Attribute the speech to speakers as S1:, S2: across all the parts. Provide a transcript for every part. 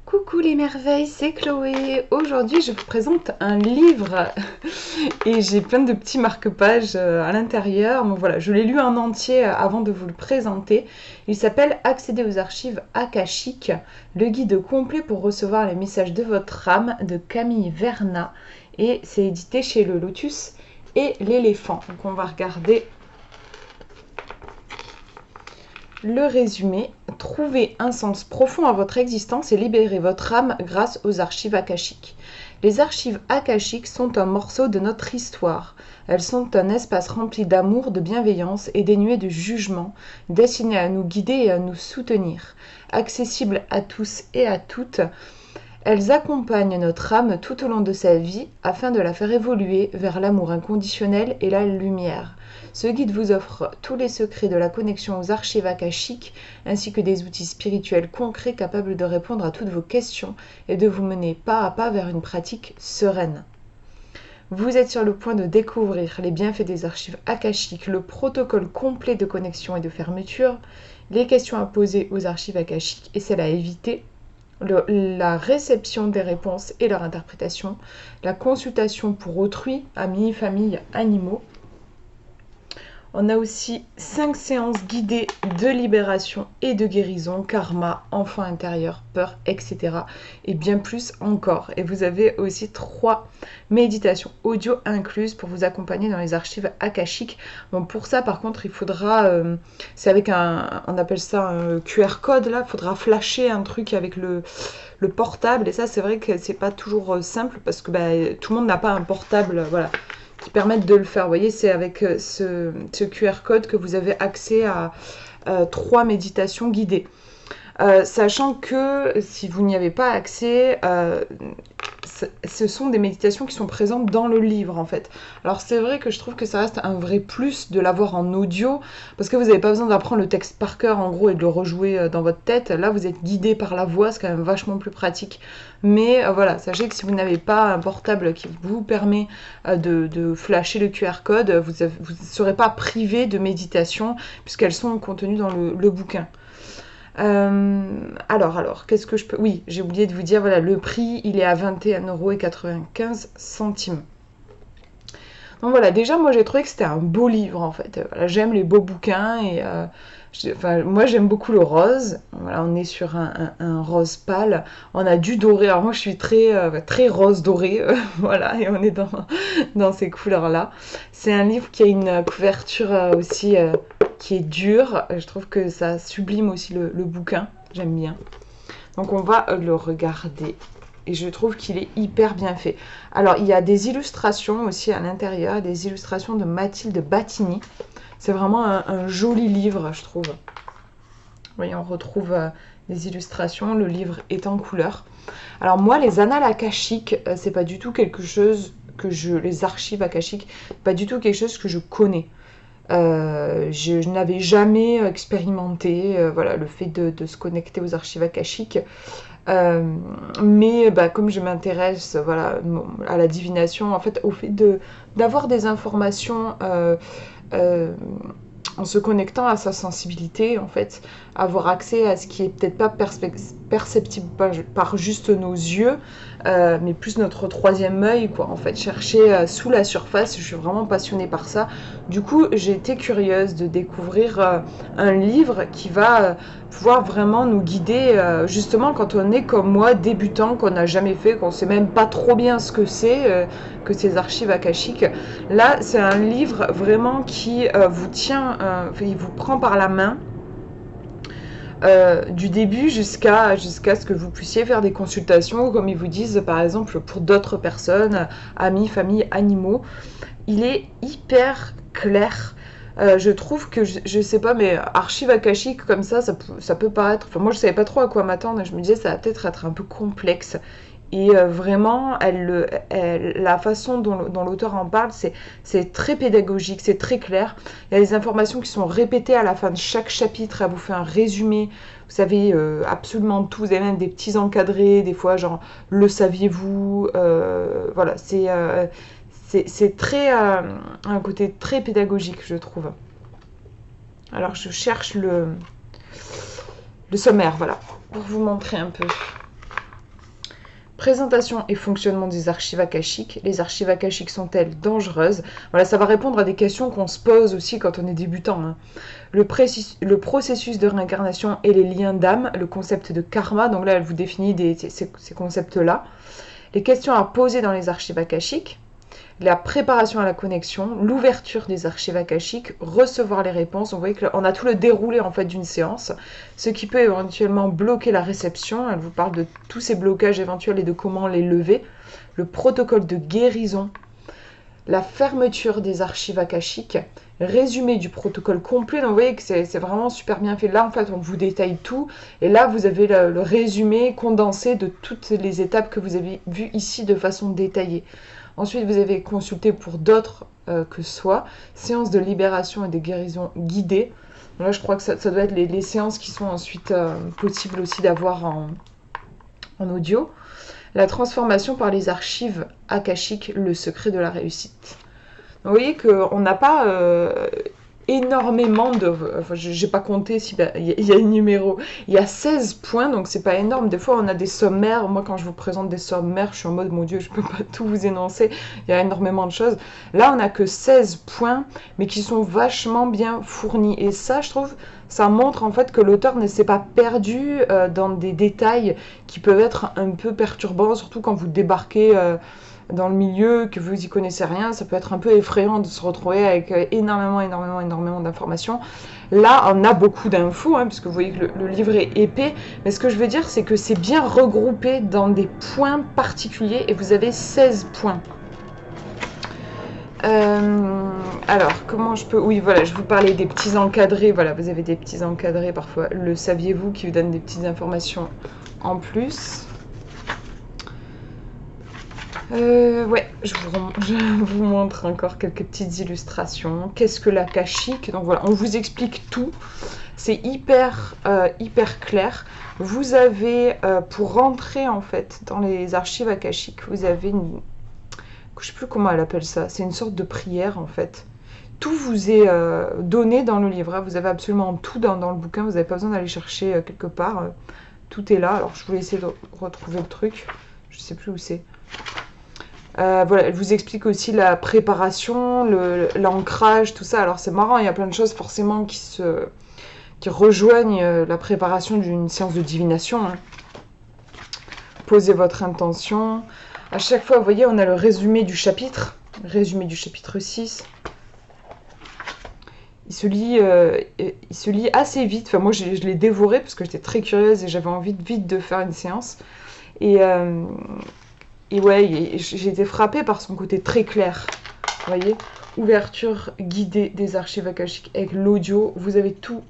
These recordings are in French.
S1: Coucou les merveilles, c'est Chloé. Aujourd'hui, je vous présente un livre et j'ai plein de petits marque-pages à l'intérieur. Donc voilà, je l'ai lu en entier avant de vous le présenter. Il s'appelle Accéder aux archives akashiques, le guide complet pour recevoir les messages de votre âme de Camille Verna et c'est édité chez Le Lotus et l'Éléphant. Donc on va regarder le résumé. Trouvez un sens profond à votre existence et libérez votre âme grâce aux archives akashiques. Les archives akashiques sont un morceau de notre histoire. Elles sont un espace rempli d'amour, de bienveillance et dénué de jugement, destiné à nous guider et à nous soutenir. Accessibles à tous et à toutes, elles accompagnent notre âme tout au long de sa vie afin de la faire évoluer vers l'amour inconditionnel et la lumière. Ce guide vous offre tous les secrets de la connexion aux archives akashiques ainsi que des outils spirituels concrets capables de répondre à toutes vos questions et de vous mener pas à pas vers une pratique sereine. Vous êtes sur le point de découvrir les bienfaits des archives akashiques, le protocole complet de connexion et de fermeture, les questions à poser aux archives akashiques et celles à éviter, la réception des réponses et leur interprétation, la consultation pour autrui, amis, famille, animaux. On a aussi 5 séances guidées de libération et de guérison, karma, enfant intérieur, peur, etc. Et bien plus encore. Et vous avez aussi 3 méditations audio incluses pour vous accompagner dans les archives akashiques. Bon, pour ça, par contre, il faudra, c'est avec on appelle ça un QR code, là, il faudra flasher un truc avec le portable. Et ça, c'est vrai que c'est pas toujours simple parce que tout le monde n'a pas un portable, voilà, qui permettent de le faire. Vous voyez, c'est avec ce QR code que vous avez accès à 3 méditations guidées. Sachant que si vous n'y avez pas accès, ce sont des méditations qui sont présentes dans le livre en fait. Alors c'est vrai que je trouve que ça reste un vrai plus de l'avoir en audio parce que vous n'avez pas besoin d'apprendre le texte par cœur en gros et de le rejouer dans votre tête. Là vous êtes guidé par la voix, c'est quand même vachement plus pratique. Mais voilà, sachez que si vous n'avez pas un portable qui vous permet de flasher le QR code, vous ne serez pas privé de méditation puisqu'elles sont contenues dans le bouquin. Alors, qu'est-ce que je peux... Oui, j'ai oublié de vous dire, voilà, le prix, il est à 21,95 €. Donc voilà, déjà, moi, j'ai trouvé que c'était un beau livre, en fait. Voilà, j'aime les beaux bouquins et... moi, j'aime beaucoup le rose. Voilà, on est sur un rose pâle. On a du doré. Alors moi, je suis très rose doré. Voilà, et on est dans ces couleurs-là. C'est un livre qui a une couverture aussi... qui est dure. Je trouve que ça sublime aussi le bouquin. J'aime bien. Donc on va le regarder. Et je trouve qu'il est hyper bien fait. Alors il y a des illustrations aussi à l'intérieur. Des illustrations de Mathilde Battini. C'est vraiment un joli livre, je trouve. Vous voyez, on retrouve des illustrations. Le livre est en couleur. Alors moi, les annales akashiques, c'est pas du tout quelque chose que les archives akashiques, pas du tout quelque chose que je connais. Je n'avais jamais expérimenté voilà, le fait de se connecter aux archives akashiques. Mais comme je m'intéresse voilà, à la divination, en fait, au fait d'avoir des informations en se connectant à sa sensibilité, en fait, avoir accès à ce qui est peut-être pas perceptible par juste nos yeux, mais plus notre troisième œil, quoi. En fait, chercher sous la surface, je suis vraiment passionnée par ça. Du coup, j'ai été curieuse de découvrir un livre qui va pouvoir vraiment nous guider, justement quand on est comme moi, débutant, qu'on n'a jamais fait, qu'on sait même pas trop bien ce que c'est, que ces archives akashiques. Là, c'est un livre vraiment qui vous tient, il vous prend par la main. Du début jusqu'à ce que vous puissiez faire des consultations, comme ils vous disent par exemple pour d'autres personnes, amis, famille, animaux. Il est hyper clair. Je trouve que, je sais pas, mais archive akashique comme ça peut paraître... Enfin, moi, je savais pas trop à quoi m'attendre et je me disais ça va peut-être être un peu complexe. Et vraiment, la façon dont l'auteur en parle, c'est très pédagogique, c'est très clair. Il y a des informations qui sont répétées à la fin de chaque chapitre. Elle vous fait un résumé. Vous savez absolument tout. Vous avez même des petits encadrés, des fois, genre, le saviez-vous voilà, c'est très un côté très pédagogique, je trouve. Alors, je cherche le sommaire, voilà, pour vous montrer un peu. Présentation et fonctionnement des archives akashiques. Les archives akashiques sont-elles dangereuses? Voilà, ça va répondre à des questions qu'on se pose aussi quand on est débutant, hein. Le processus de réincarnation et les liens d'âme, le concept de karma, donc là elle vous définit ces concepts-là. Les questions à poser dans les archives akashiques, la préparation à la connexion, l'ouverture des archives akashiques, recevoir les réponses. On voit qu'on a tout le déroulé en fait d'une séance, ce qui peut éventuellement bloquer la réception. Elle vous parle de tous ces blocages éventuels et de comment les lever. Le protocole de guérison, la fermeture des archives akashiques, résumé du protocole complet. Donc vous voyez que c'est vraiment super bien fait. Là en fait on vous détaille tout et là vous avez le résumé condensé de toutes les étapes que vous avez vues ici de façon détaillée. Ensuite, vous avez consulté pour d'autres que soi, séances de libération et de guérison guidées. Là, je crois que ça doit être les séances qui sont ensuite possibles aussi d'avoir en audio. La transformation par les archives akashiques, le secret de la réussite. Donc, vous voyez qu'on n'a pas énormément de... Enfin, j'ai pas compté s'il y a un numéro. Il y a 16 points, donc c'est pas énorme. Des fois, on a des sommaires. Moi, quand je vous présente des sommaires, je suis en mode, mon Dieu, je peux pas tout vous énoncer. Il y a énormément de choses. Là, on a que 16 points, mais qui sont vachement bien fournis. Et ça, je trouve, ça montre en fait que l'auteur ne s'est pas perdu dans des détails qui peuvent être un peu perturbants, surtout quand vous débarquez... dans le milieu, que vous y connaissez rien, ça peut être un peu effrayant de se retrouver avec énormément d'informations. Là, on a beaucoup d'infos, hein, puisque vous voyez que le livre est épais, mais ce que je veux dire, c'est que c'est bien regroupé dans des points particuliers, et vous avez 16 points. Alors, comment je peux... Oui, voilà, je vous parlais des petits encadrés, voilà, vous avez des petits encadrés, parfois, le saviez-vous, qui vous donnent des petites informations en plus. Ouais, je vous montre encore quelques petites illustrations. Qu'est-ce que l'akashique? Donc voilà, on vous explique tout. C'est hyper clair. Vous avez, pour rentrer en fait dans les archives akashiques, vous avez une... Je sais plus comment elle appelle ça. C'est une sorte de prière en fait. Tout vous est donné dans le livre. Hein. Vous avez absolument tout dans le bouquin. Vous n'avez pas besoin d'aller chercher quelque part. Tout est là. Alors je voulais essayer de retrouver le truc. Je sais plus où c'est. Voilà, elle vous explique aussi la préparation, l'ancrage, tout ça. Alors c'est marrant, il y a plein de choses forcément qui rejoignent la préparation d'une séance de divination. Hein. Posez votre intention. À chaque fois, vous voyez, on a le résumé du chapitre 6. Il se lit assez vite. Enfin, moi, je l'ai dévoré parce que j'étais très curieuse et j'avais envie vite de faire une séance. Et ouais, j'ai été frappée par son côté très clair. Vous voyez, ouverture guidée des archives akashiques avec l'audio. Vous avez tout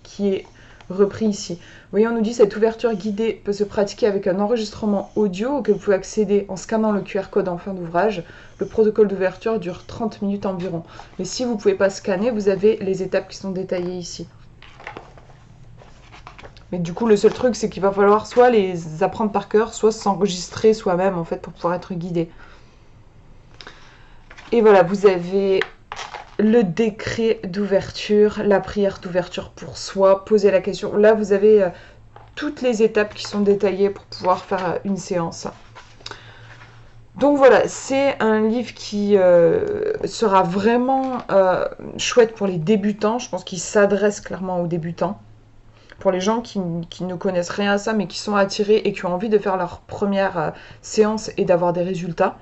S1: qui est repris ici. Vous voyez, on nous dit cette ouverture guidée peut se pratiquer avec un enregistrement audio auquel vous pouvez accéder en scannant le QR code en fin d'ouvrage. Le protocole d'ouverture dure 30 minutes environ. Mais si vous ne pouvez pas scanner, vous avez les étapes qui sont détaillées ici. Mais du coup, le seul truc, c'est qu'il va falloir soit les apprendre par cœur, soit s'enregistrer soi-même, en fait, pour pouvoir être guidé. Et voilà, vous avez le décret d'ouverture, la prière d'ouverture pour soi, poser la question. Là, vous avez toutes les étapes qui sont détaillées pour pouvoir faire une séance. Donc voilà, c'est un livre qui sera vraiment chouette pour les débutants. Je pense qu'il s'adresse clairement aux débutants. Pour les gens qui ne connaissent rien à ça, mais qui sont attirés et qui ont envie de faire leur première séance et d'avoir des résultats.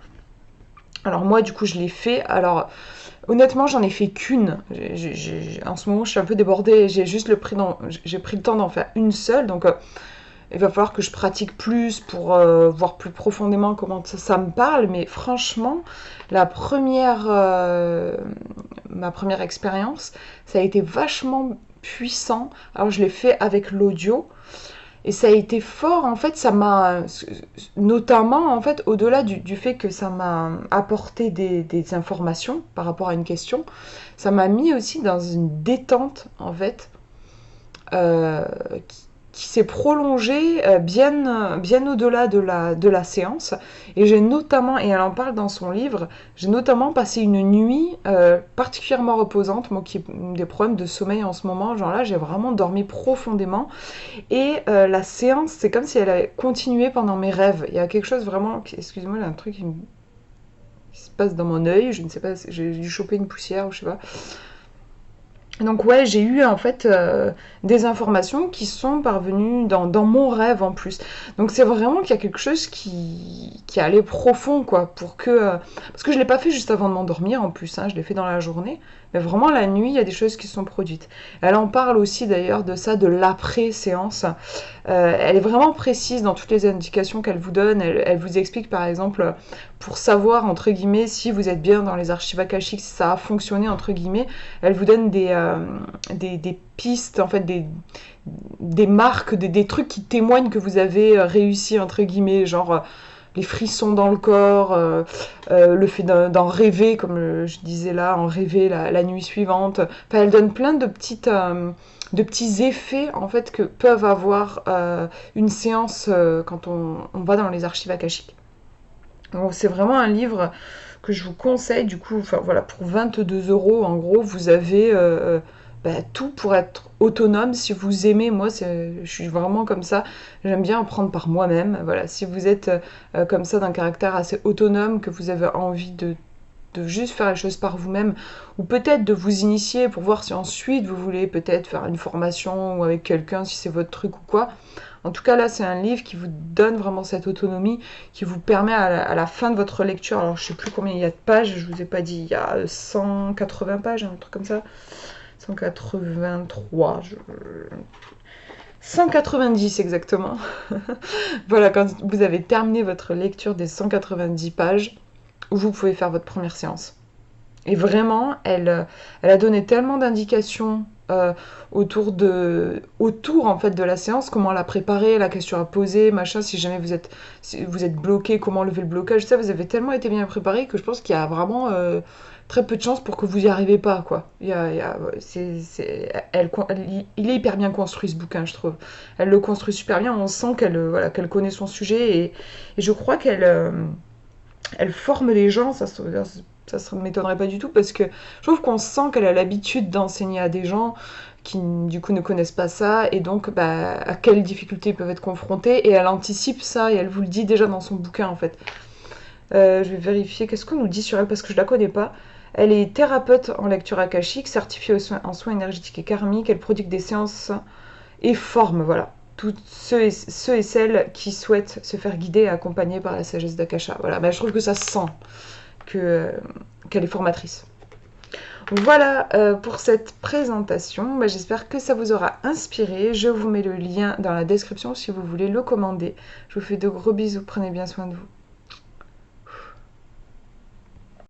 S1: Alors moi, du coup, je l'ai fait. Alors, honnêtement, j'en ai fait qu'une. En ce moment, je suis un peu débordée. J'ai pris le temps d'en faire une seule. Donc, il va falloir que je pratique plus pour voir plus profondément comment ça me parle. Mais franchement, ma première expérience, ça a été vachement puissant. Alors je l'ai fait avec l'audio et ça a été fort en fait. Ça m'a notamment en fait au-delà du fait que ça m'a apporté des informations par rapport à une question, ça m'a mis aussi dans une détente en fait qui s'est prolongée bien au-delà de la séance. Et j'ai notamment, et elle en parle dans son livre, j'ai notamment passé une nuit particulièrement reposante, moi qui ai des problèmes de sommeil en ce moment, genre là j'ai vraiment dormi profondément. Et la séance, c'est comme si elle avait continué pendant mes rêves. Il y a quelque chose vraiment, excusez-moi, il y a un truc qui se passe dans mon œil, je ne sais pas, j'ai dû choper une poussière ou je sais pas. Donc ouais, j'ai eu en fait des informations qui sont parvenues dans mon rêve en plus. Donc c'est vraiment qu'il y a quelque chose qui allait profond quoi, pour que parce que je l'ai pas fait juste avant de m'endormir en plus, hein, je l'ai fait dans la journée, mais vraiment la nuit il y a des choses qui sont produites. Elle en parle aussi d'ailleurs de ça, de l'après-séance. Elle est vraiment précise dans toutes les indications qu'elle vous donne. Elle vous explique par exemple pour savoir entre guillemets si vous êtes bien dans les archives akashiques, si ça a fonctionné entre guillemets. Elle vous donne des pistes, en fait, des marques, des trucs qui témoignent que vous avez réussi, entre guillemets, genre les frissons dans le corps, le fait d'en rêver, comme je disais là, en rêver la nuit suivante. Enfin, elle donne plein de petits effets en fait que peuvent avoir une séance quand on va dans les archives akashiques. Donc c'est vraiment un livre que je vous conseille. Du coup, enfin voilà, pour 22 euros, en gros, vous avez tout pour être autonome. Si vous aimez, moi, je suis vraiment comme ça. J'aime bien apprendre par moi-même. Voilà, si vous êtes comme ça d'un caractère assez autonome, que vous avez envie de juste faire les choses par vous-même, ou peut-être de vous initier pour voir si ensuite vous voulez peut-être faire une formation ou avec quelqu'un, si c'est votre truc ou quoi. En tout cas, là, c'est un livre qui vous donne vraiment cette autonomie, qui vous permet à la fin de votre lecture, alors je sais plus combien il y a de pages, je vous ai pas dit, il y a 180 pages, un truc comme ça, 183, 190 exactement. Voilà, quand vous avez terminé votre lecture des 190 pages, vous pouvez faire votre première séance. Et vraiment, elle a donné tellement d'indications autour en fait de la séance, comment la préparer, la question à poser, machin, si vous êtes bloqué, comment lever le blocage, ça, vous avez tellement été bien préparé que je pense qu'il y a vraiment très peu de chances pour que vous y arrivez pas, quoi. Il est hyper bien construit ce bouquin, je trouve. Elle le construit super bien, on sent qu'elle connaît son sujet et je crois elle forme les gens, ça ne m'étonnerait pas du tout parce que je trouve qu'on sent qu'elle a l'habitude d'enseigner à des gens qui du coup ne connaissent pas ça et donc à quelles difficultés ils peuvent être confrontés et elle anticipe ça et elle vous le dit déjà dans son bouquin en fait. Je vais vérifier qu'est-ce qu'on nous dit sur elle parce que je la connais pas. Elle est thérapeute en lecture akashique, certifiée en soins énergétiques et karmiques, elle prodigue des séances et forme, voilà. Tous ceux et celles qui souhaitent se faire guider et accompagner par la sagesse d'Akasha. Voilà, je trouve que ça se sent qu'elle est formatrice. Voilà pour cette présentation. J'espère que ça vous aura inspiré. Je vous mets le lien dans la description si vous voulez le commander. Je vous fais de gros bisous. Prenez bien soin de vous.